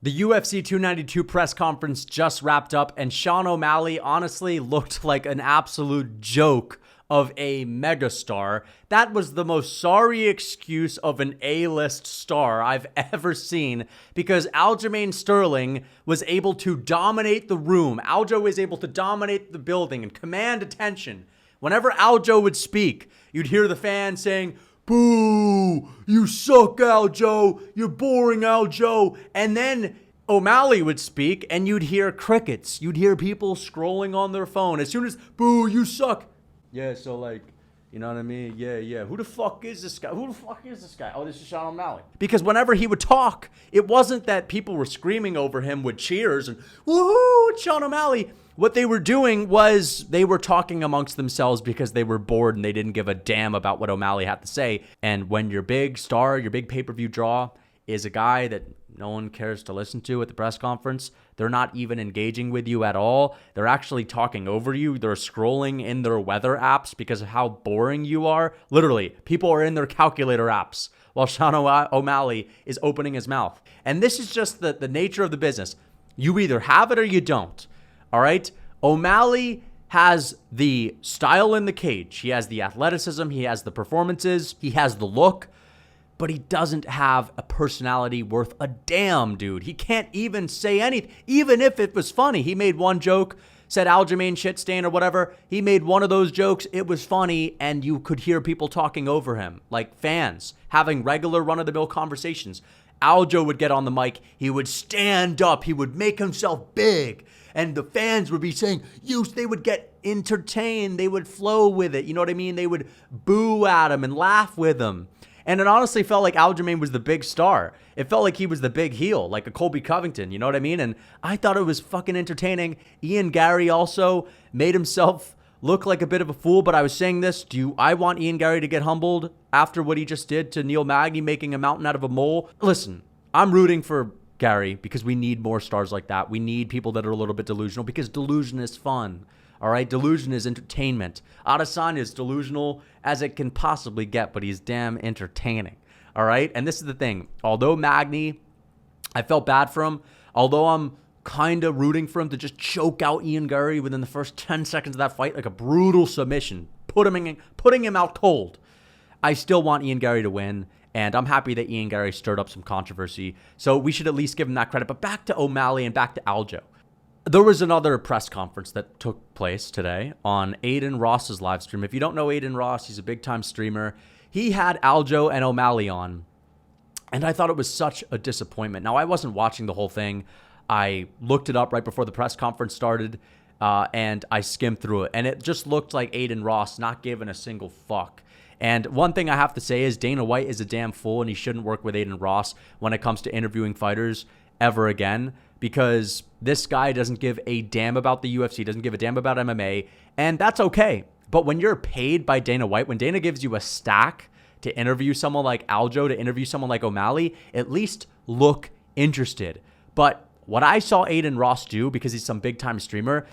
The UFC 292 press conference just wrapped up, and Sean O'Malley honestly looked like an absolute joke of a megastar. That was the most sorry excuse of an A-list star I've ever seen, because Aljamain Sterling was able to dominate the room. Aljo was able to dominate the building and command attention. Whenever Aljo would speak, you'd hear the fans saying, "Boo! You suck, Aljo! You're boring, Aljo!" And then O'Malley would speak, and you'd hear crickets. You'd hear people scrolling on their phone. As soon as, "Boo! You suck!" Yeah, so like, you know what I mean? Yeah. Who the fuck is this guy? Oh, this is Sean O'Malley. Because whenever he would talk, it wasn't that people were screaming over him with cheers and, "Woohoo! It's Sean O'Malley!" What they were doing was they were talking amongst themselves because they were bored and they didn't give a damn about what O'Malley had to say. And when your big star, your big pay-per-view draw is a guy that no one cares to listen to at the press conference, they're not even engaging with you at all. They're actually talking over you. They're scrolling in their weather apps because of how boring you are. Literally, people are in their calculator apps while Sean O'Malley is opening his mouth. And this is just the nature of the business. You either have it or you don't. All right? O'Malley has the style in the cage. He has the athleticism. He has the performances. He has the look. But he doesn't have a personality worth a damn, dude. He can't even say anything. Even if it was funny. He made one joke, said Aljamain shit stain or whatever. He made one of those jokes. It was funny, and you could hear people talking over him, like fans, having regular run-of-the-mill conversations. Aljo would get on the mic. He would stand up. He would make himself big. And the fans would be saying, they would get entertained. They would flow with it. You know what I mean? They would boo at him and laugh with him. And it honestly felt like Aljamain was the big star. It felt like he was the big heel, like a Colby Covington. You know what I mean? And I thought it was fucking entertaining. Ian Garry also made himself look like a bit of a fool. But I was saying this, I want Ian Garry to get humbled after what he just did to Neil Magny, making a mountain out of a mole? Listen, I'm rooting for Garry because we need more stars like that. We need people that are a little bit delusional because delusion is fun. All right, delusion is entertainment. Adesanya is delusional as it can possibly get, but he's damn entertaining. All right, and this is the thing. Although Magny, I felt bad for him. Although I'm kind of rooting for him to just choke out Ian Garry within the first 10 seconds of that fight, like a brutal submission, putting him out cold. I still want Ian Garry to win, and I'm happy that Ian Garry stirred up some controversy. So we should at least give him that credit. But back to O'Malley and back to Aljo. There was another press conference that took place today on Adin Ross's live stream. If you don't know Adin Ross, he's a big-time streamer. He had Aljo and O'Malley on, and I thought it was such a disappointment. Now, I wasn't watching the whole thing. I looked it up right before the press conference started, and I skimmed through it, and it just looked like Adin Ross not giving a single fuck. And one thing I have to say is Dana White is a damn fool, and he shouldn't work with Adin Ross when it comes to interviewing fighters ever again, because this guy doesn't give a damn about the UFC, doesn't give a damn about MMA, and that's okay. But when you're paid by Dana White, when Dana gives you a stack to interview someone like Aljo, to interview someone like O'Malley, at least look interested. But what I saw Adin Ross do, because he's some big-time streamer,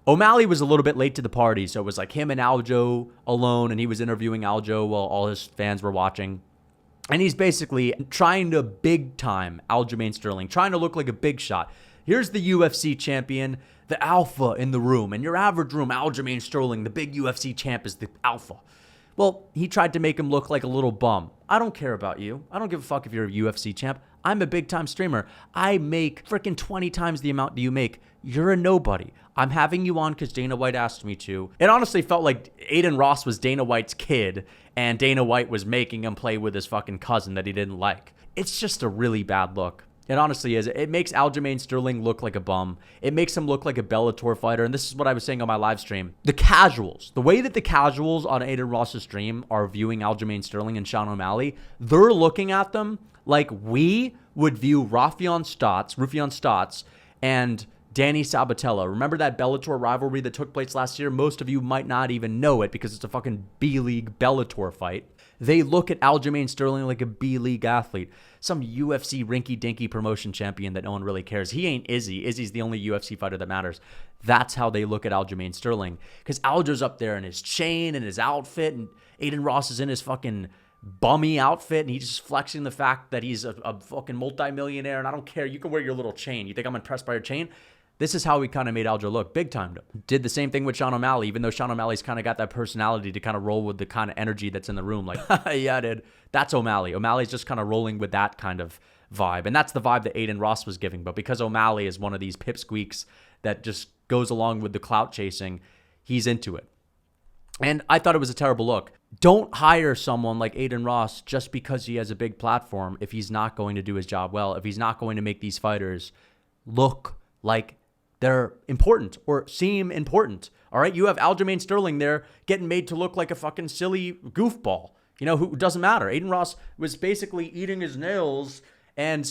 O'Malley was a little bit late to the party, so it was like him and Aljo alone, and he was interviewing Aljo while all his fans were watching. And he's basically trying to big-time Aljamain Sterling, trying to look like a big shot. Here's the UFC champion, the alpha in the room. In your average room, Aljamain Sterling, the big UFC champ, is the alpha. Well, he tried to make him look like a little bum. I don't care about you. I don't give a fuck if you're a UFC champ. I'm a big-time streamer. I make freaking 20 times the amount that you make. You're a nobody. I'm having you on because Dana White asked me to. It honestly felt like Adin Ross was Dana White's kid, and Dana White was making him play with his fucking cousin that he didn't like. It's just a really bad look. It honestly is. It makes Aljamain Sterling look like a bum. It makes him look like a Bellator fighter. And this is what I was saying on my live stream. The casuals, the way that the casuals on Adin Ross's stream are viewing Aljamain Sterling and Sean O'Malley, they're looking at them like we would view Rufion Stotts and Danny Sabatella. Remember that Bellator rivalry that took place last year? Most of you might not even know it because it's a fucking B-League Bellator fight. They look at Aljamain Sterling like a B-League athlete. Some UFC rinky-dinky promotion champion that no one really cares. He ain't Izzy. Izzy's the only UFC fighter that matters. That's how they look at Aljamain Sterling. Because Aljo's up there in his chain and his outfit, and Adin Ross is in his fucking bummy outfit, and he's just flexing the fact that he's a fucking multimillionaire, and I don't care. You can wear your little chain. You think I'm impressed by your chain? This is how he kind of made Aljo look, big time. Did the same thing with Sean O'Malley, even though Sean O'Malley's kind of got that personality to kind of roll with the kind of energy that's in the room. Like, yeah, dude, that's O'Malley. O'Malley's just kind of rolling with that kind of vibe. And that's the vibe that Adin Ross was giving. But because O'Malley is one of these pipsqueaks that just goes along with the clout chasing, he's into it. And I thought it was a terrible look. Don't hire someone like Adin Ross just because he has a big platform if he's not going to do his job well, if he's not going to make these fighters look like they're important or seem important. All right, you have Aljamain Sterling there getting made to look like a fucking silly goofball. You know, who doesn't matter. Adin Ross was basically eating his nails and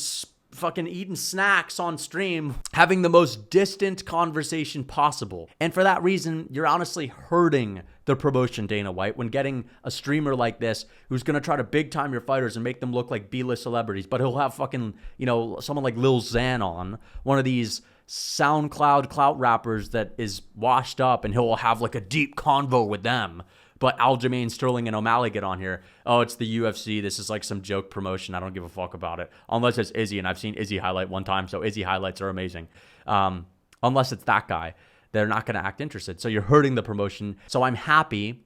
fucking eating snacks on stream, having the most distant conversation possible. And for that reason, you're honestly hurting the promotion, Dana White, when getting a streamer like this who's going to try to big time your fighters and make them look like B-list celebrities, but he'll have fucking, you know, someone like Lil Xan on, one of these SoundCloud clout rappers that is washed up, and he'll have like a deep convo with them. But Aljamain Sterling and O'Malley get on here. Oh, it's the UFC. This is like some joke promotion. I don't give a fuck about it. Unless it's Izzy, and I've seen Izzy highlight one time, so Izzy highlights are amazing. Unless it's that guy, they're not going to act interested. So you're hurting the promotion. So I'm happy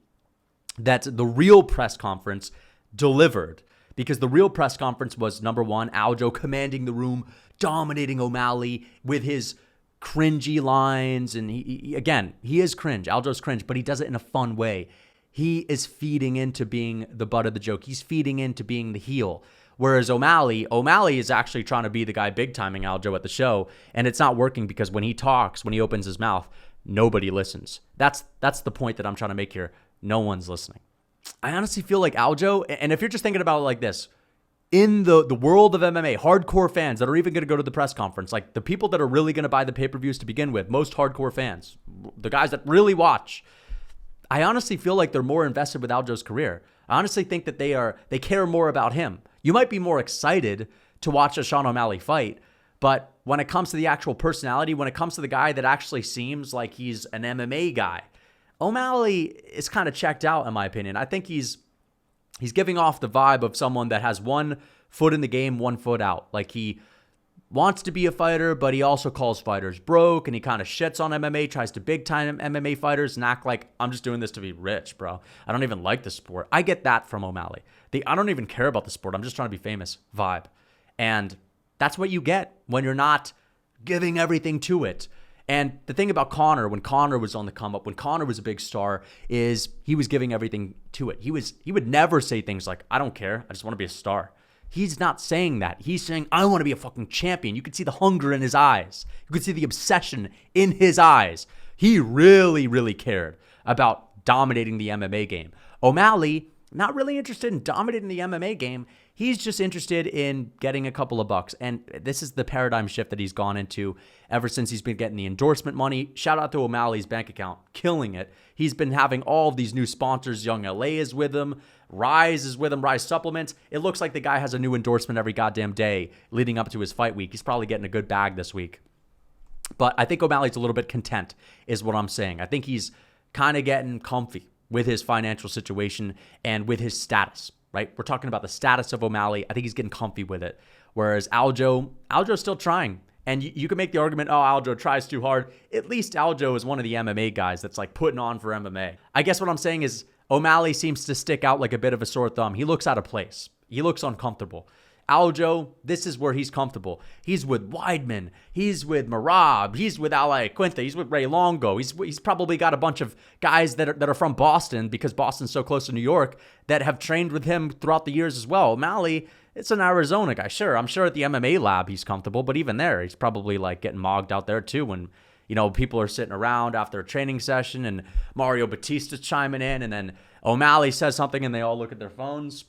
that the real press conference delivered, because the real press conference was, number one, Aljo commanding the room, dominating O'Malley with his cringy lines. And he is cringe. Aljo's cringe, but he does it in a fun way. He is feeding into being the butt of the joke. He's feeding into being the heel. Whereas O'Malley is actually trying to be the guy big timing Aljo at the show, and it's not working because when he talks, when he opens his mouth, nobody listens. That's the point that I'm trying to make here. No one's listening. I honestly feel like Aljo, and if you're just thinking about it like this, in the world of MMA, hardcore fans that are even going to go to the press conference, like the people that are really going to buy the pay-per-views to begin with, most hardcore fans, the guys that really watch, I honestly feel like they're more invested with Aljo's career. I honestly think that they care more about him. You might be more excited to watch a Sean O'Malley fight, but when it comes to the actual personality, when it comes to the guy that actually seems like he's an MMA guy, O'Malley is kind of checked out, in my opinion. I think he's giving off the vibe of someone that has one foot in the game, one foot out. Like he wants to be a fighter, but he also calls fighters broke, and he kind of shits on MMA, tries to big-time MMA fighters and act like, I'm just doing this to be rich, bro. I don't even like the sport. I get that from O'Malley. I don't even care about the sport. I'm just trying to be famous vibe. And that's what you get when you're not giving everything to it. And the thing about Conor, when Conor was on the come up, when Conor was a big star, is he was giving everything to it. He would never say things like, I don't care, I just want to be a star. He's not saying that. He's saying, I want to be a fucking champion. You could see the hunger in his eyes. You could see the obsession in his eyes. He really, really cared about dominating the MMA game. O'Malley, not really interested in dominating the MMA game. He's just interested in getting a couple of bucks. And this is the paradigm shift that he's gone into ever since he's been getting the endorsement money. Shout out to O'Malley's bank account, killing it. He's been having all of these new sponsors. Young LA is with him. Rise is with him. Rise Supplements. It looks like the guy has a new endorsement every goddamn day leading up to his fight week. He's probably getting a good bag this week. But I think O'Malley's a little bit content is what I'm saying. I think he's kind of getting comfy with his financial situation and with his status, right? We're talking about the status of O'Malley. I think he's getting comfy with it. Whereas Aljo's still trying. And you can make the argument, oh, Aljo tries too hard. At least Aljo is one of the MMA guys that's like putting on for MMA. I guess what I'm saying is O'Malley seems to stick out like a bit of a sore thumb. He looks out of place. He looks uncomfortable. Aljo, this is where he's comfortable. He's with Weidman. He's with Marab. He's with Ali Quinta. He's with Ray Longo. He's probably got a bunch of guys that are from Boston, because Boston's so close to New York, that have trained with him throughout the years as well. O'Malley, it's an Arizona guy. Sure, I'm sure at the MMA lab he's comfortable, but even there, he's probably like getting mogged out there too when, you know, people are sitting around after a training session and Mario Batista's chiming in, and then O'Malley says something and they all look at their phones.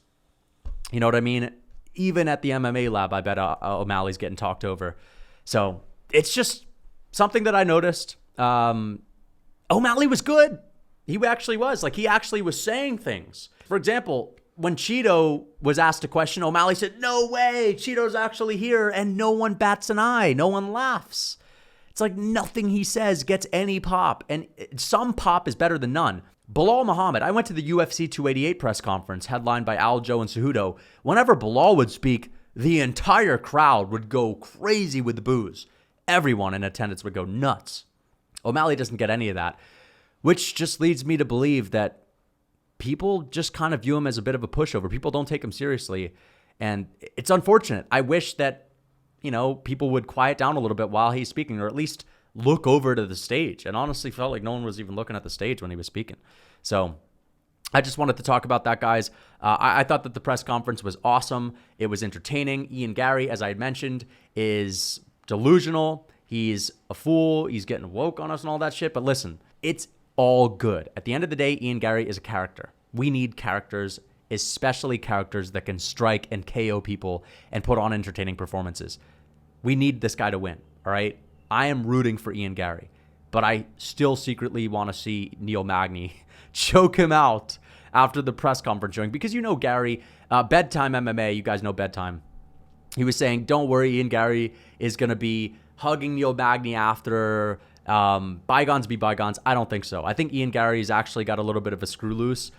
You know what I mean? Even at the MMA lab, I bet O'Malley's getting talked over. So it's just something that I noticed. O'Malley was good. He actually was. Like, he actually was saying things. For example, when Cheeto was asked a question, O'Malley said, no way, Cheeto's actually here. And no one bats an eye. No one laughs. It's like nothing he says gets any pop. And some pop is better than none. Bilal Muhammad, I went to the UFC 288 press conference headlined by Aljo and Cejudo. Whenever Bilal would speak, the entire crowd would go crazy with the boos. Everyone in attendance would go nuts. O'Malley doesn't get any of that, which just leads me to believe that people just kind of view him as a bit of a pushover. People don't take him seriously, and it's unfortunate. I wish that, people would quiet down a little bit while he's speaking, or at least look over to the stage. And honestly felt like no one was even looking at the stage when he was speaking. So I just wanted to talk about that, guys. I thought that the press conference was awesome. It was entertaining. Ian Garry, as I had mentioned, is delusional. He's a fool. He's getting woke on us and all that shit. But listen, it's all good. At the end of the day, Ian Garry is a character. We need characters, especially characters that can strike and KO people and put on entertaining performances. We need this guy to win, all right? I am rooting for Ian Garry, but I still secretly want to see Neil Magny choke him out after the press conference showing, because Garry, bedtime MMA, you guys know bedtime. He was saying, don't worry, Ian Garry is going to be hugging Neil Magny after, bygones be bygones. I don't think so. I think Ian Garry's actually got a little bit of a screw loose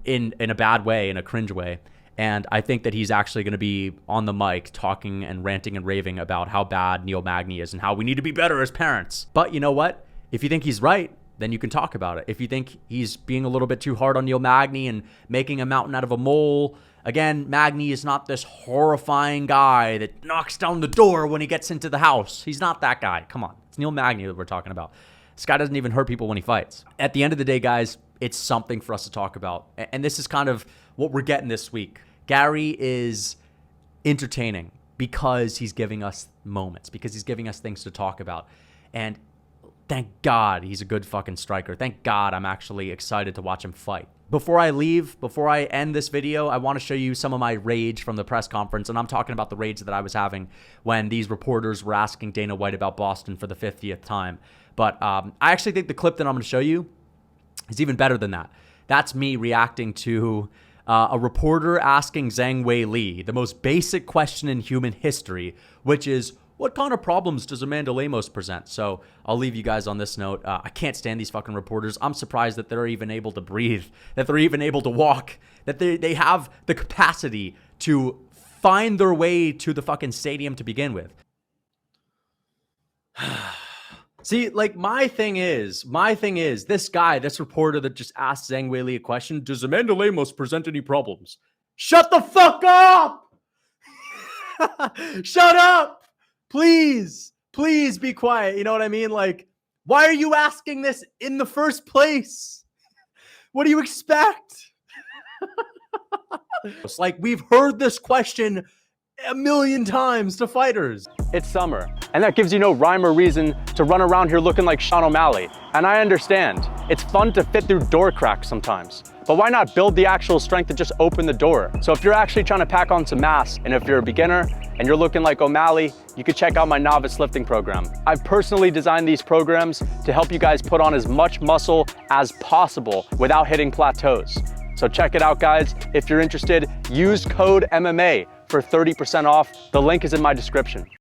in a bad way, in a cringe way. And I think that he's actually going to be on the mic talking and ranting and raving about how bad Neil Magny is and how we need to be better as parents. But you know what? If you think he's right, then you can talk about it. If you think he's being a little bit too hard on Neil Magny and making a mountain out of a mole, again, Magny is not this horrifying guy that knocks down the door when he gets into the house. He's not that guy. Come on. It's Neil Magny that we're talking about. This guy doesn't even hurt people when he fights. At the end of the day, guys, it's something for us to talk about. And this is kind of what we're getting this week. Garry is entertaining because he's giving us moments, because he's giving us things to talk about. And thank God he's a good fucking striker. Thank God I'm actually excited to watch him fight. Before I leave, before I end this video, I want to show you some of my rage from the press conference. And I'm talking about the rage that I was having when these reporters were asking Dana White about Boston for the 50th time. But I actually think the clip that I'm going to show you is even better than that. That's me reacting to a reporter asking Zhang Weili the most basic question in human history, which is, what kind of problems does Amanda Lemos present? So I'll leave you guys on this note. I can't stand these fucking reporters. I'm surprised that they're even able to breathe, that they're even able to walk, that they have the capacity to find their way to the fucking stadium to begin with. See, like, my thing is, this guy, this reporter that just asked Zhang Weili a question, does Amanda Lemos present any problems? Shut the fuck up! Shut up! Please be quiet. You know what I mean? Like, why are you asking this in the first place? What do you expect? It's like, we've heard this question a million times to fighters. It's summer, and that gives you no rhyme or reason to run around here looking like Sean O'Malley. And I understand, it's fun to fit through door cracks sometimes. But why not build the actual strength to just open the door? So if you're actually trying to pack on some mass, and if you're a beginner and you're looking like O'Malley, you could check out my novice lifting program. I've personally designed these programs to help you guys put on as much muscle as possible without hitting plateaus. So check it out, guys. If you're interested, use code MMA for 30% off. The link is in my description.